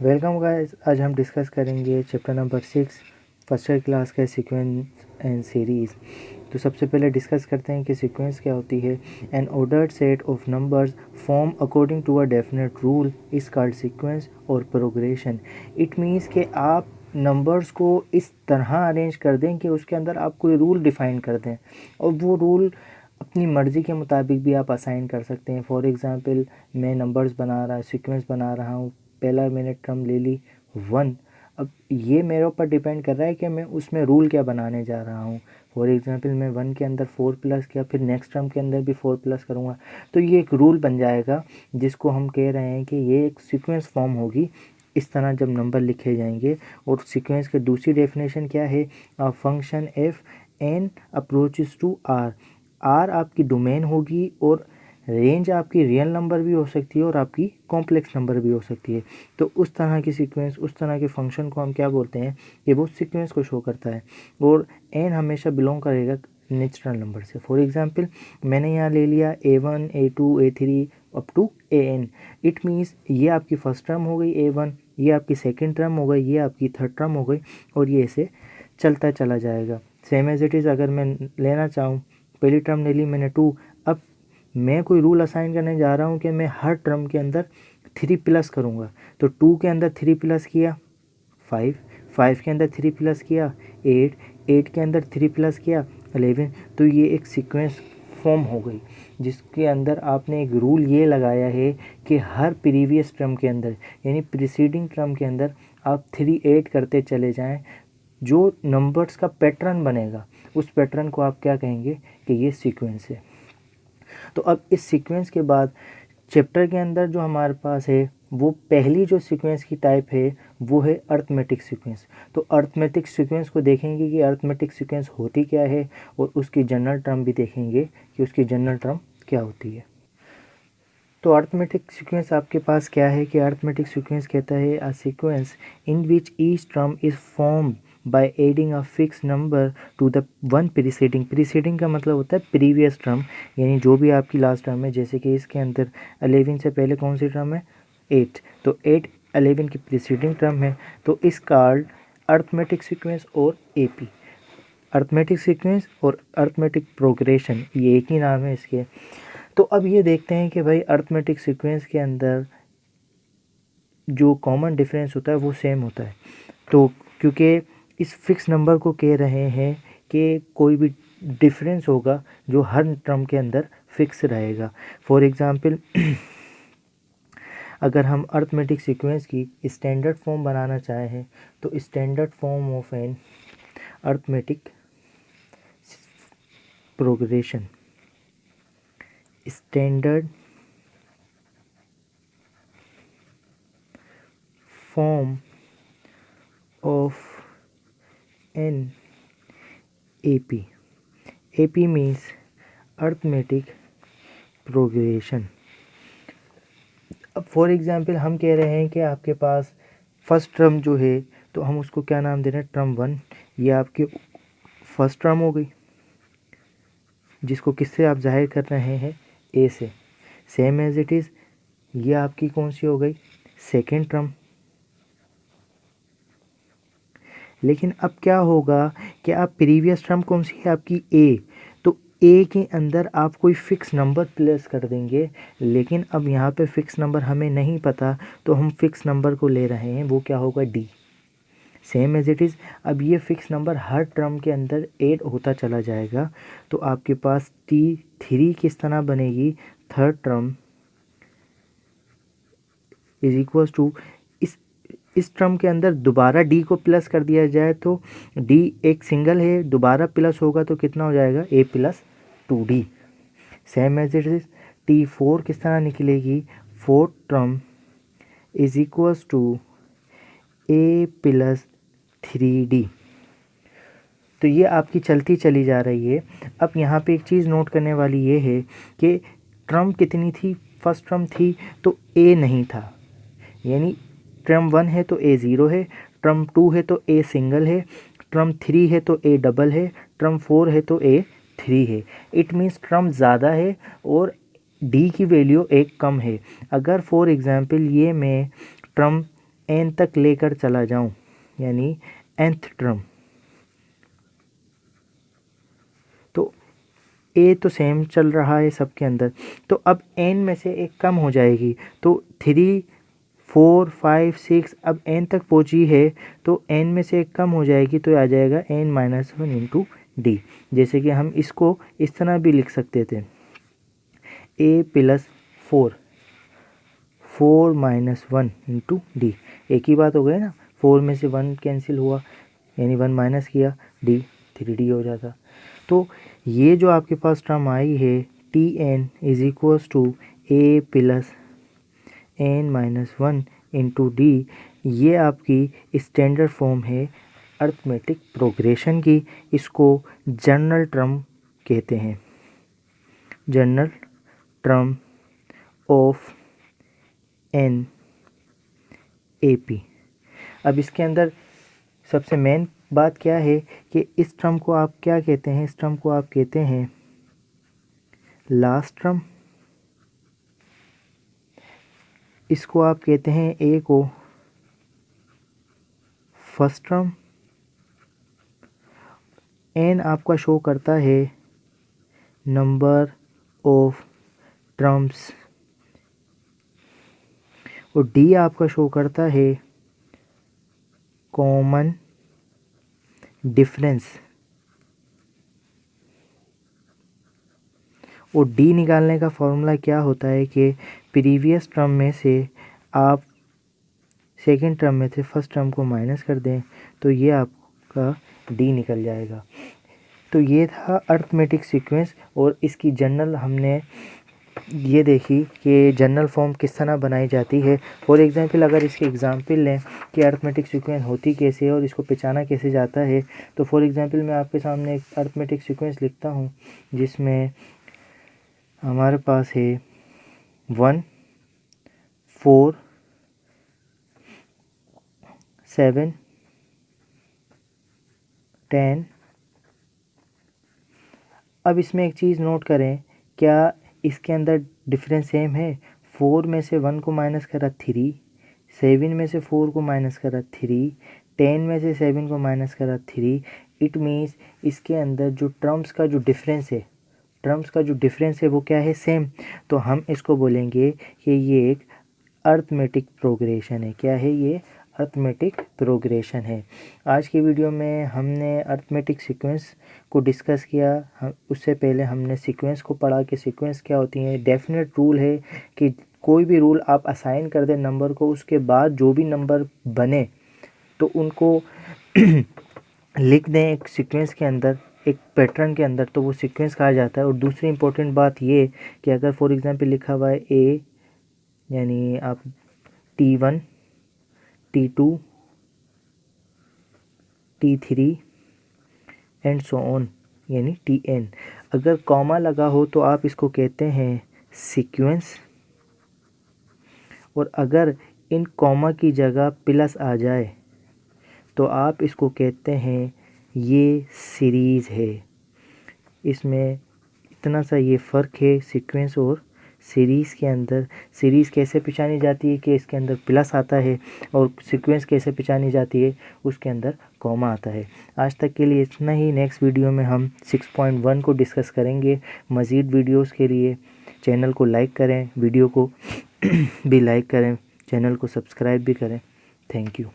Welcome guys. आज हम discuss करेंगे chapter number 6 first year class का सीक्वेंस एंड सीरीज़। तो सबसे पहले डिस्कस करते हैं कि सीक्वेंस क्या होती है। An ordered set of numbers form according to a definite rule is called sequence और प्रोग्रेशन। इट मीन्स कि आप नंबर्स को इस तरह अरेंज कर दें कि उसके अंदर आप कोई रूल डिफ़ाइन कर दें और वो रूल अपनी मर्ज़ी के मुताबिक भी आप असाइन कर सकते हैं। फॉर एग्ज़ाम्पल, मैं नंबर्स बना रहा सीक्वेंस बना रहा हूँ, पहला मैंने टर्म ले ली 1। अब ये मेरे ऊपर डिपेंड कर रहा है कि मैं उसमें रूल क्या बनाने जा रहा हूँ। फॉर एग्ज़ाम्पल, मैं 1 के अंदर 4 प्लस किया, फिर नेक्स्ट टर्म के अंदर भी 4 प्लस करूँगा, तो ये एक रूल बन जाएगा जिसको हम कह रहे हैं कि ये एक सीक्वेंस फॉर्म होगी। इस तरह जब नंबर लिखे जाएंगे। और सीक्वेंस की दूसरी डेफिनेशन क्या है? A function F N approaches to R. R आपकी डोमेन होगी और रेंज आपकी रियल नंबर भी हो सकती है और आपकी कॉम्प्लेक्स नंबर भी हो सकती है। तो उस तरह की सीक्वेंस, उस तरह के फंक्शन को हम क्या बोलते हैं कि वो सीक्वेंस को शो करता है। और एन हमेशा बिलोंग करेगा नेचुरल नंबर से। फॉर एग्जांपल, मैंने यहाँ ले लिया A1 A2 A3 up to AN। It means ये आपकी फर्स्ट टर्म हो गई A1, ये आपकी सेकेंड टर्म हो गई, ये आपकी थर्ड टर्म हो गई, और ये ऐसे चलता चला जाएगा। सेम एज इट इज़ अगर मैं लेना चाहूँ, पहली टर्म ले ली मैंने 2। अब मैं कोई रूल असाइन करने जा रहा हूँ कि मैं हर टर्म के अंदर 3 प्लस करूँगा। तो 2 के अंदर 3 प्लस किया 5, 5 के अंदर 3 प्लस किया 8, 8 के अंदर 3 प्लस किया 11। तो ये एक सीक्वेंस फॉर्म हो गई जिसके अंदर आपने एक रूल ये लगाया है कि हर प्रीवियस टर्म के अंदर, यानी प्रीसीडिंग टर्म के अंदर आप 3 ऐड करते चले जाएं। जो नंबर्स का पैटर्न बनेगा उस पैटर्न को आप क्या कहेंगे कि ये सीक्वेंस है। तो अब इस सीक्वेंस के बाद चैप्टर के अंदर जो हमारे पास है, वो पहली जो सीक्वेंस की टाइप है वो है अर्थमेटिक सीक्वेंस। तो अर्थमेटिक सीक्वेंस को देखेंगे कि अर्थमेटिक सीक्वेंस होती क्या है, और उसकी जनरल टर्म भी देखेंगे कि उसकी जनरल टर्म क्या होती है। तो अर्थमेटिक सीक्वेंस आपके पास क्या है कि अर्थमेटिक सीक्वेंस कहता है a sequence in which each term is form by adding a fix number two the one preceding. Preceding का मतलब होता है प्रीवियस टर्म, यानी जो भी आपकी लास्ट टर्म है। जैसे कि इसके अंदर 11 से पहले कौन सी टर्म है? 8। तो 8 11 की प्रीसीडिंग टर्म है, तो इस कॉल्ड अर्थमेटिक सीक्वेंस और AP। अर्थमेटिक सीक्वेंस और अर्थमेटिक प्रोग्रेशन, ये एक ही नाम है इसके। तो अब ये देखते हैं कि भाई अर्थमेटिक सीक्वेंस के अंदर जो कॉमन डिफरेंस होता है वो सेम होता है। तो क्योंकि इस फिक्स नंबर को कह रहे हैं कि कोई भी डिफरेंस होगा जो हर टर्म के अंदर फिक्स रहेगा। फॉर एग्ज़ाम्पल, अगर हम अर्थमेटिक सीक्वेंस की स्टैंडर्ड फॉर्म बनाना चाहें तो standard form of an arithmetic progression, standard form of an AP। AP means arithmetic progression. अब फॉर एग्ज़ाम्पल हम कह रहे हैं कि आपके पास फर्स्ट टर्म जो है, तो हम उसको क्या नाम दे रहे हैं? टर्म 1। ये आपकी फर्स्ट टर्म हो गई जिसको किससे आप जाहिर कर रहे हैं? A से। सेम एज इट इज़ ये आपकी कौन सी हो गई? Second term. लेकिन अब क्या होगा कि आप प्रीवियस टर्म कौन सी है आपकी? A। तो A के अंदर आप कोई फ़िक्स नंबर प्लेस कर देंगे, लेकिन अब यहाँ पे फ़िक्स नंबर हमें नहीं पता, तो हम फ़िक्स नंबर को ले रहे हैं, वो क्या होगा? D। Same as it is अब ये फ़िक्स नंबर हर टर्म के अंदर ऐड होता चला जाएगा। तो आपके पास T3 किस तरह बनेगी? Third term is equals to, इस टर्म के अंदर दोबारा D को प्लस कर दिया जाए तो D एक सिंगल है, दोबारा प्लस होगा तो कितना हो जाएगा? A plus 2D। Same as it is T4 किस तरह निकलेगी? Fourth term is equals to A plus 3D। तो ये आपकी चलती चली जा रही है। अब यहाँ पे एक चीज़ नोट करने वाली ये है कि टर्म कितनी थी? फर्स्ट टर्म थी तो A नहीं था, यानी टर्म 1 है तो A 0 है, टर्म 2 है तो A सिंगल है, टर्म 3 है तो A डबल है, टर्म 4 है तो A 3 है। इट मीन्स टर्म ज़्यादा है और D की वैल्यू एक कम है। अगर फॉर एग्ज़ाम्पल ये मैं टर्म n तक लेकर चला जाऊं, यानी nth टर्म, तो a तो सेम चल रहा है सबके अंदर, तो अब n में से एक कम हो जाएगी, तो 3 4 5 6 अब n तक पहुंची है, तो n में से एक कम हो जाएगी, तो आ जाएगा n-1 इंटू डी। जैसे कि हम इसको इस तरह भी लिख सकते थे, a प्लस 4 4-1 इंटू डी। एक ही बात हो गई ना, 4 में से 1 कैंसिल हुआ, यानी 1 माइनस किया, डी 3d हो जाता। तो ये जो आपके पास टर्म आई है T N is equals to A plus n-1 into D, ये आपकी स्टैंडर्ड फॉर्म है अर्थमेटिक प्रोग्रेशन की। इसको जनरल टर्म कहते हैं, general term of an A P. अब इसके अंदर सबसे मेन बात क्या है कि इस टर्म को आप क्या कहते हैं, इस टर्म को आप कहते हैं लास्ट टर्म, इसको आप कहते हैं ए को फर्स्ट टर्म, एन आपका शो करता है नंबर ऑफ टर्म्स, और डी आपका शो करता है कॉमन डिफरेंस। और डी निकालने का फॉर्मूला क्या होता है कि प्रीवियस टर्म में से आप सेकंड टर्म में से फर्स्ट टर्म को माइनस कर दें, तो ये आपका डी निकल जाएगा। तो ये था अर्थमेटिक सीक्वेंस, और इसकी जनरल हमने ये देखी कि जनरल फॉर्म किस तरह बनाई जाती है। फॉर एग्जांपल अगर इसकी एग्जांपल लें कि अर्थमेटिक सीक्वेंस होती कैसे है और इसको पहचाना कैसे जाता है, तो फॉर एग्जांपल मैं आपके सामने एक अर्थमेटिक सीक्वेंस लिखता हूँ जिसमें हमारे पास है 1 4 7 10। अब इसमें एक चीज़ नोट करें, क्या इसके अंदर डिफरेंस सेम है? 4 में से 1 को माइनस करा 3, 7 में से 4 को माइनस करा 3, 10 में से 7 को माइनस करा 3। इट मीन्स इसके अंदर जो टर्म्स का जो डिफरेंस है, टर्म्स का जो डिफरेंस है वो क्या है? सेम। तो हम इसको बोलेंगे कि ये एक अर्थमेटिक प्रोग्रेशन है। क्या है ये? अर्थमेटिक प्रोग्रेशन है। आज की वीडियो में हमने अर्थमेटिक सीक्वेंस को डिस्कस किया। उससे पहले हमने सीक्वेंस को पढ़ा कि सीक्वेंस क्या होती है। डेफिनेट रूल है कि कोई भी रूल आप असाइन कर दें नंबर को, उसके बाद जो भी नंबर बने तो उनको लिख दें एक सीक्वेंस के अंदर, एक पैटर्न के अंदर, तो वो सीक्वेंस कहा जाता है। और दूसरी इंपॉर्टेंट बात ये कि अगर फॉर एग्जांपल लिखा हुआ है ए, यानी आप T1 T2 T3 and so on, यानी Tn, अगर कॉमा लगा हो तो आप इसको कहते हैं सीक्वेंस, और अगर इन कॉमा की जगह प्लस आ जाए तो आप इसको कहते हैं ये सीरीज़ है। इसमें इतना सा ये फ़र्क है सीक्वेंस और सीरीज़ के अंदर। सीरीज़ कैसे पहचानी जाती है कि इसके अंदर प्लस आता है, और सीक्वेंस कैसे पहचानी जाती है, उसके अंदर कॉमा आता है। आज तक के लिए इतना ही। नेक्स्ट वीडियो में हम 6.1 को डिस्कस करेंगे। मज़ीद वीडियोस के लिए चैनल को लाइक करें, वीडियो को भी लाइक करें, चैनल को सब्सक्राइब भी करें। Thank you.